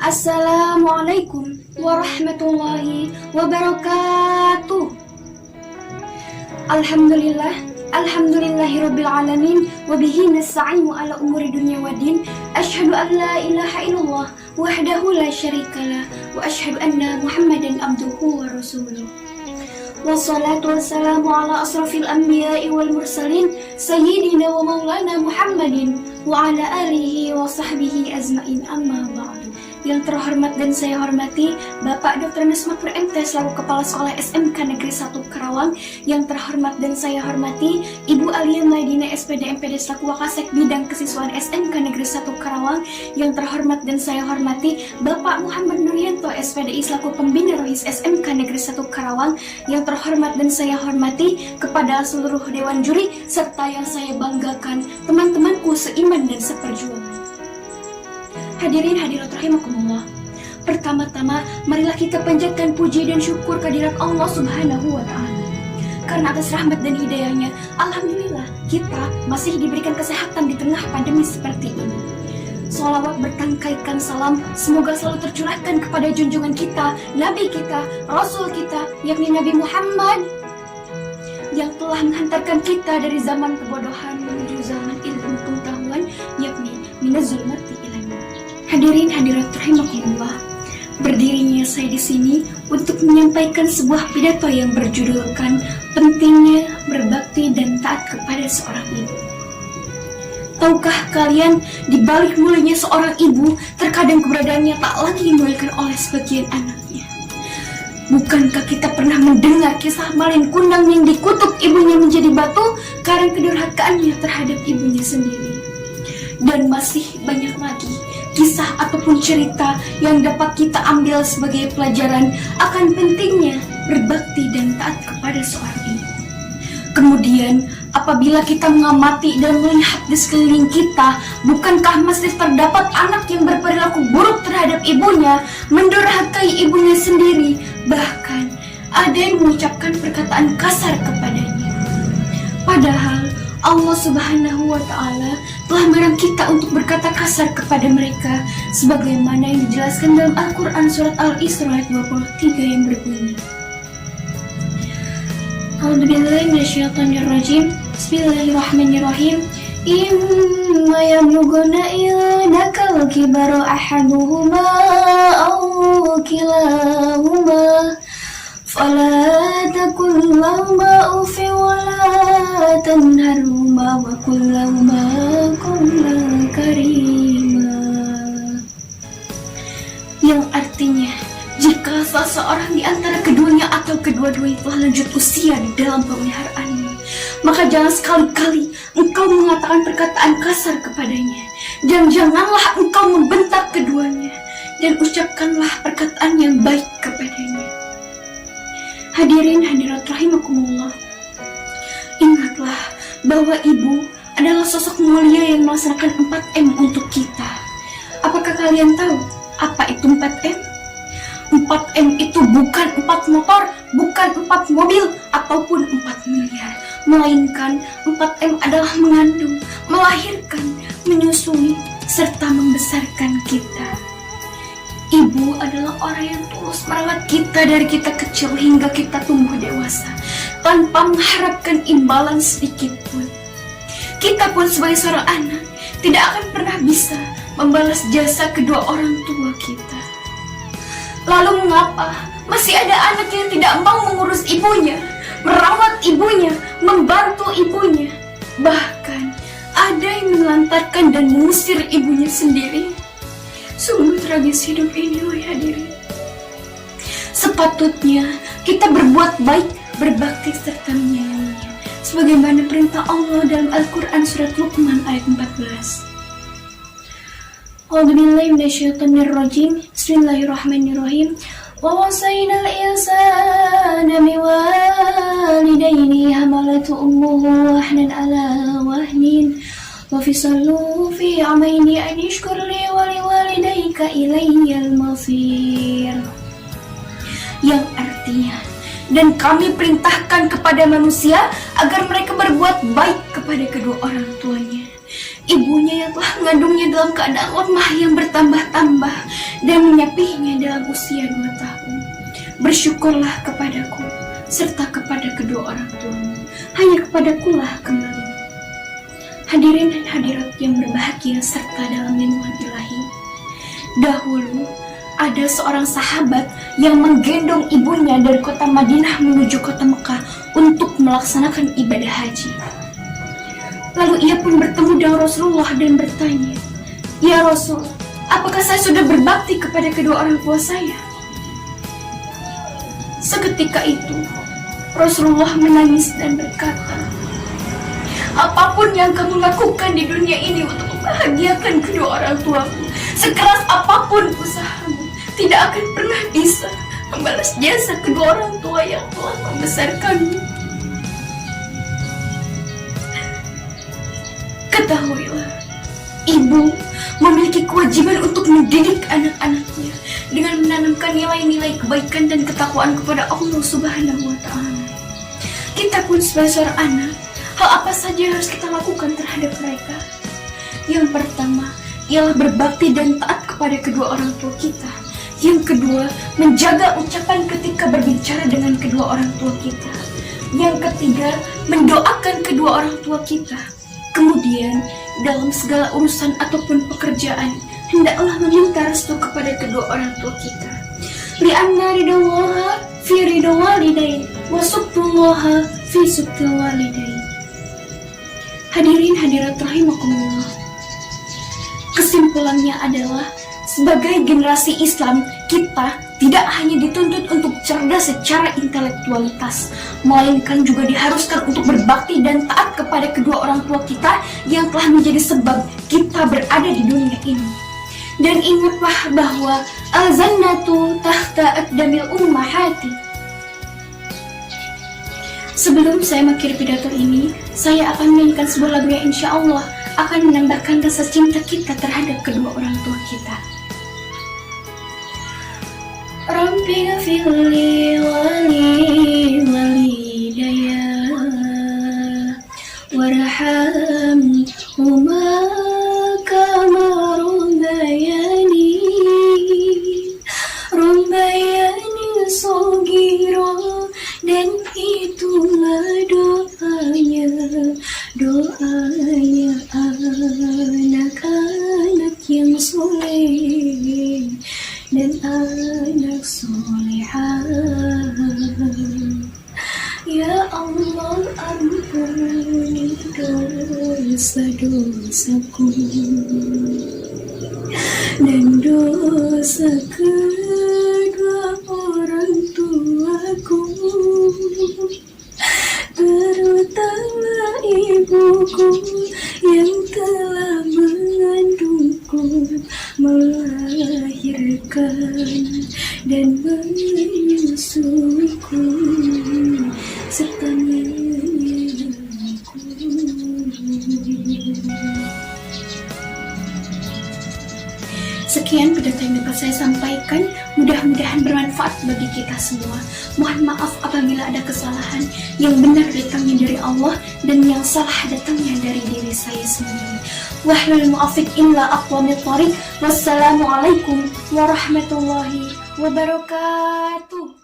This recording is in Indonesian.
Assalamualaikum warahmatullahi wabarakatuh. Alhamdulillahirabbil alamin wa bihi nasta'inu ala umuri dunya waddin. Asyhadu an la ilaha illallah wahdahu la syarikalah wa asyhadu anna Muhammadan abduhu wa rasuluh. Wassalatu wassalamu ala asrafil anbiya'i wal mursalin sayyidina wa maulana Muhammadin wa ala alihi wa sahbihi azmain, amma ba'du. Yang terhormat dan saya hormati Bapak Dr. Nesmakmur MT selaku Kepala Sekolah SMK Negeri 1 Karawang. Yang terhormat dan saya hormati Ibu Alia Maidina SPD MPD selaku Wakasek Bidang Kesiswaan SMK Negeri 1 Karawang. Yang terhormat dan saya hormati Bapak Muhammad Nuryanto SPDI selaku Pembina Rohis SMK Negeri 1 Karawang. Yang terhormat dan saya hormati kepada seluruh Dewan Juri serta yang saya banggakan teman-temanku seiman dan seperjuangan. Hadirin hadirat rahimakumullah. Pertama-tama, marilah kita panjatkan puji dan syukur kehadirat Allah Subhanahu wa Ta'ala. Karena atas rahmat dan hidayahnya, alhamdulillah kita masih diberikan kesehatan di tengah pandemi seperti ini. Sholawat bertangkaikan salam semoga selalu tercurahkan kepada junjungan kita, Nabi kita, Rasul kita, yakni Nabi Muhammad, yang telah menghantarkan kita dari zaman kebodohan menuju zaman ilmu pengetahuan, yakni minaz zulmati ilal nur. Hadirin hadirat rahimakumullah, berdirinya saya di sini untuk menyampaikan sebuah pidato yang berjudulkan pentingnya berbakti dan taat kepada seorang ibu. Tahukah kalian, di balik mulianya seorang ibu, terkadang keberadaannya tak lagi dimuliakan oleh sebagian anaknya. Bukankah kita pernah mendengar kisah Malin Kundang yang dikutuk ibunya menjadi batu karena kedurhakaannya terhadap ibunya sendiri? Dan masih banyak lagi kisah ataupun cerita yang dapat kita ambil sebagai pelajaran akan pentingnya berbakti dan taat kepada seorang ibu. Kemudian, apabila kita mengamati dan melihat di sekeliling kita, bukankah masih terdapat anak yang berperilaku buruk terhadap ibunya, mendurhakai ibunya sendiri, bahkan ada yang mengucapkan perkataan kasar kepadanya. Padahal Allah Subhanahu wa Ta'ala telah melarang kita untuk berkata kasar kepada mereka, sebagaimana yang dijelaskan dalam Al-Quran surat Al-Isra ayat 23 yang berbunyi, A'udzubillahi minasyaitonirrajim. Bismillahirrahmanirrahim. Imma yablughanna indaka al-kibara ahaduhuma aw kilahuma fala takul lahuma uffin wa la tanharhuma wa qul lahuma qawlan karima. Yang artinya, jika salah seorang di antara keduanya atau kedua-duanya telah lanjut usia di dalam pemeliharaanmu, maka jangan sekali-kali engkau mengatakan perkataan kasar kepadanya, dan janganlah engkau membentak keduanya, dan ucapkanlah perkataan yang baik kepadanya. Hadirin hadirat rahimakumullah, ingatlah bahwa ibu adalah sosok mulia yang melaksanakan 4M untuk kita. Apakah kalian tahu apa itu 4M? 4M itu bukan 4 motor, bukan 4 mobil, ataupun 4 miliar. Melainkan 4M adalah mengandung, melahirkan, menyusui, serta membesarkan kita. Ibu adalah orang yang tulus merawat kita dari kita kecil hingga kita tumbuh dewasa, tanpa mengharapkan imbalan sedikit pun. Kita pun sebagai seorang anak tidak akan pernah bisa membalas jasa kedua orang tua kita. Lalu mengapa masih ada anak yang tidak mau mengurus ibunya, merawat ibunya, membantu ibunya? Bahkan ada yang menelantarkan dan mengusir ibunya sendiri. Sungguh tragis hidup ini, wahai hadirin. Sepatutnya kita berbuat baik, berbakti serta menyayanginya, sebagaimana perintah Allah dalam Al-Quran surat Luqman ayat 14. A'udzubillahi minasyaitonirrajim. Bismillahirrahmanirrahim. Wa wasainal insana biwalidayni hamalatu ummuhu wahnan ala wahnin wa fisaluhu fi amaini an yashkur li wa liwalidayka ilayyal masir. Yang artinya, dan kami perintahkan kepada manusia agar mereka berbuat baik kepada kedua orang tuanya, ibunya yang telah mengandungnya dalam keadaan lemah yang bertambah-tambah dan menyapihnya dalam usia 2 tahun. Bersyukurlah kepadaku serta kepada kedua orang tuamu, hanya kepadakulah kembali. Hadirin dan hadirat yang berbahagia serta dalam lindungan ilahi, dahulu ada seorang sahabat yang menggendong ibunya dari kota Madinah menuju kota Mekah untuk melaksanakan ibadah haji. Lalu ia pun bertemu dengan Rasulullah dan bertanya, "Ya Rasul, apakah saya sudah berbakti kepada kedua orang tua saya?" Seketika itu Rasulullah menangis dan berkata, "Apapun yang kamu lakukan di dunia ini untuk membahagiakan kedua orang tuamu, sekeras apapun usahamu, tidak akan pernah bisa membalas jasa kedua orang tua yang telah membesarkanmu. Ketahuilah, ibu memiliki kewajiban untuk mendidik anak-anaknya dengan menanamkan nilai-nilai kebaikan dan ketakwaan kepada Allah Subhanahu wa Ta'ala. Kita pun sebagai seorang anak, hal apa saja yang harus kita lakukan terhadap mereka? Yang pertama ialah berbakti dan taat kepada kedua orang tua kita. Yang kedua, menjaga ucapan ketika berbicara dengan kedua orang tua kita. Yang ketiga, mendoakan kedua orang tua kita. Kemudian, dalam segala urusan ataupun pekerjaan, hendaklah meminta restu kepada kedua orang tua kita. Li'anna ridallaha fi ridha walidain wa subtullaha fi subtil walidain. Hadirin hadirat rahimakumullah. Kesimpulannya adalah, sebagai generasi Islam, kita tidak hanya dituntut untuk cerdas secara intelektualitas, melainkan juga diharuskan untuk berbakti dan taat kepada kedua orang tua kita yang telah menjadi sebab kita berada di dunia ini. Dan ingatlah bahwa al-jannatu tahta aqdamil ummahati. Sebelum saya mengakhiri pidato ini, saya akan menyanyikan sebuah lagu yang insya Allah akan menambahkan rasa cinta kita terhadap kedua orang tua kita. Rabbi ghafirli wali walidayya warhamhuma kama rabbayani shaghira. Dan itulah doanya anak-anak yang soleh dan anak solehah. Ya Allah, ampuni dosa-dosaku dan dosa kedua orang tuaku, terutama ibuku yang telah mengandungku, melahirkan dan menyusuiku serta menyayangiku. Sekian pidato yang dapat saya sampaikan, mudah-mudahan bermanfaat bagi kita semua. Mohon maaf apabila ada kesalahan, yang benar datangnya dari Allah dan yang salah datangnya dari diri saya sendiri. Wahlul mu'afiq illa aqwamit thariq. Wassalamualaikum warahmatullahi wabarakatuh.